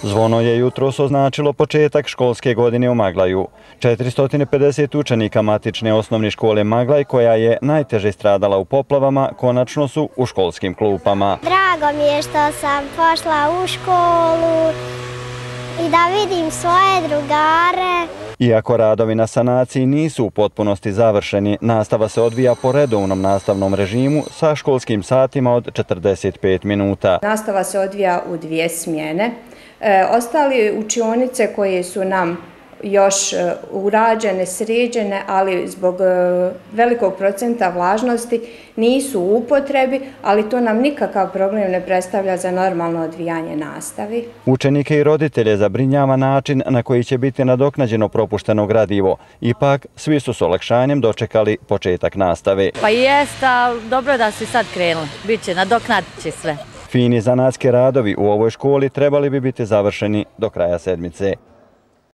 Zvono je jutros označilo početak školske godine u Maglaju. 450 učenika matične osnovne škole Maglaj, koja je najteže stradala u poplavama, konačno su u školskim klupama. Drago mi je što sam pošla u školu i da vidim svoje drugare. Iako radovi na sanaciji nisu u potpunosti završeni, nastava se odvija po redovnom nastavnom režimu sa školskim satima od 45 minuta. Nastava se odvija u 2 smjene. Ostali učionice koje su nam još urađene, sređene, ali zbog velikog procenta vlažnosti nisu u upotrebi, ali to nam nikakav problem ne predstavlja za normalno odvijanje nastavi. Učenike i roditelje zabrinjava način na koji će biti nadoknađeno propušteno gradivo. Ipak, svi su s olakšanjem dočekali početak nastave. Pa jest, ali dobro da su sad krenuli. Biće, nadoknadit će sve. Fini zanatski radovi u ovoj školi trebali bi biti završeni do kraja sedmice.